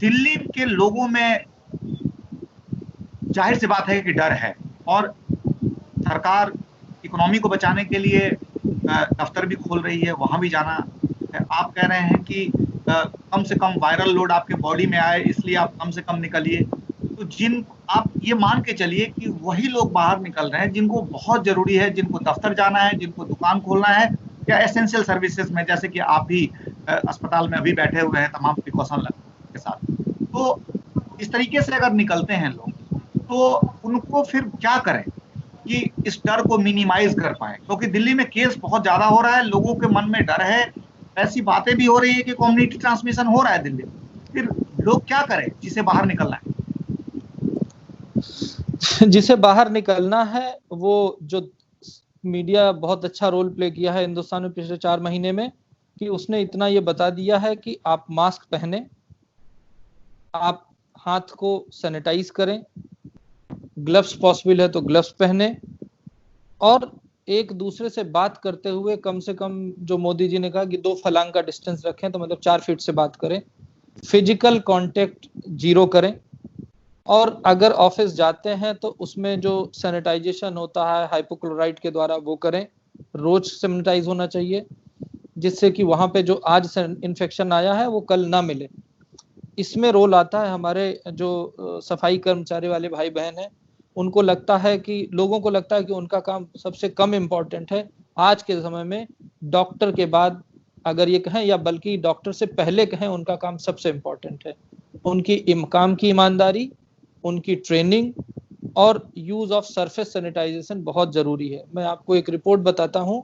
दिल्ली के लोगों में जाहिर सी बात है कि डर है, और सरकार इकोनॉमी को बचाने के लिए दफ्तर भी खोल रही है, वहां भी जाना है। आप कह रहे हैं कि कम से कम वायरल लोड आपके बॉडी में आए, इसलिए आप कम से कम निकलिए। तो जिन आप ये मान के चलिए कि वही लोग बाहर निकल रहे हैं जिनको बहुत जरूरी है, जिनको दफ्तर जाना है, जिनको दुकान खोलना है, या एसेंशियल सर्विसेज में, जैसे कि आप भी अस्पताल में अभी बैठे हुए हैं तमाम प्रिकॉशन के साथ। तो इस तरीके से अगर निकलते हैं लोग, तो उनको फिर क्या करें कि इस डर को मिनिमाइज कर पाए, क्योंकि दिल्ली में केस बहुत ज्यादा हो रहा है, लोगों के मन में डर है, ऐसी बातें भी हो रही है कि कम्युनिटी ट्रांसमिशन हो रहा है दिल्ली में। फिर लोग क्या करें जिसे बाहर निकलना है? जिसे बाहर निकलना है, वो जो मीडिया बहुत अच्छा रोल प्ले किया है हिंदुस्तान में पिछले 4 महीने में, कि उसने इतना ये बता दिया है कि आप मास्क पहने, आप हाथ को सैनिटाइज करें, ग्लव्स पॉसिबल है तो ग्लव्स पहने, और एक दूसरे से बात करते हुए कम से कम, जो मोदी जी ने कहा कि 2 फलांग का डिस्टेंस रखें, तो मतलब 4 फीट से बात करें, फिजिकल कांटेक्ट 0 करें, और अगर ऑफिस जाते हैं तो उसमें जो सैनिटाइजेशन होता है हाइपोक्लोराइड के द्वारा वो करें, रोज सैनिटाइज होना चाहिए, जिससे कि वहां पे जो आज इन्फेक्शन आया है वो कल ना मिले। इसमें रोल आता है हमारे जो सफाई कर्मचारी वाले भाई बहन हैं, उनको लगता है कि, लोगों को लगता है कि उनका काम सबसे कम इम्पोर्टेंट है। आज के समय में डॉक्टर के बाद, अगर ये कहें, या बल्कि डॉक्टर से पहले कहें, उनका काम सबसे इम्पोर्टेंट है। उनकी काम की ईमानदारी, उनकी ट्रेनिंग और यूज ऑफ सरफेस सैनिटाइजेशन बहुत जरूरी है। मैं आपको एक रिपोर्ट बताता हूं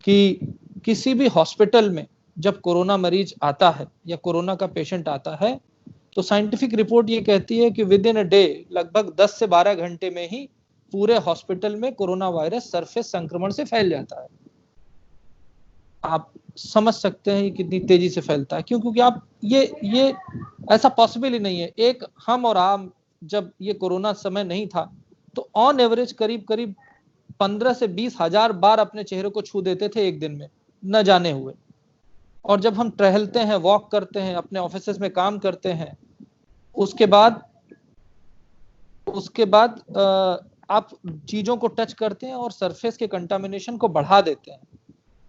कि किसी भी हॉस्पिटल में जब कोरोना मरीज आता है या कोरोना का पेशेंट आता है, तो साइंटिफिक रिपोर्ट ये कहती है कि विद इन अ डे, लगभग 10 से 12 घंटे में ही पूरे हॉस्पिटल में कोरोना वायरस सरफेस संक्रमण से फैल जाता है। आप समझ सकते हैं कितनी तेजी से फैलता है। क्यों? क्योंकि आप ये ऐसा पॉसिबल ही नहीं है। एक हम और आम, जब ये कोरोना समय नहीं था, तो ऑन एवरेज करीब करीब 15 से 20 हजार बार अपने चेहरे को छू देते थे एक दिन में, न जाने हुए। और जब हम टहलते हैं, वॉक करते हैं, अपने ऑफिस में काम करते हैं, उसके बाद आप चीजों को टच करते हैं और सरफेस के कंटामिनेशन को बढ़ा देते हैं।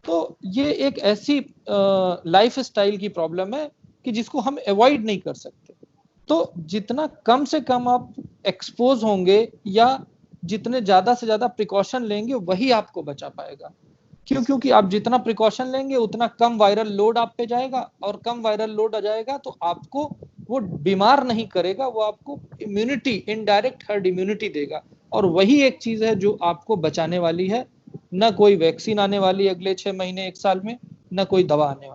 तो ये एक ऐसी लाइफ स्टाइल की प्रॉब्लम है कि जिसको हम अवॉइड नहीं कर सकते। तो जितना कम से कम आप एक्सपोज होंगे या जितने ज्यादा से ज्यादा प्रिकॉशन लेंगे, वही आपको बचा पाएगा। क्यों? क्योंकि आप जितना प्रिकॉशन लेंगे उतना कम वायरल लोड आप पे जाएगा, और कम वायरल लोड आ जाएगा तो आपको वो बीमार नहीं करेगा, वो आपको इम्यूनिटी, इनडायरेक्ट हर्ड इम्यूनिटी देगा। और वही एक चीज है जो आपको बचाने वाली है। न कोई वैक्सीन आने वाली अगले 6 महीने 1 साल में, न कोई दवा आने वाली।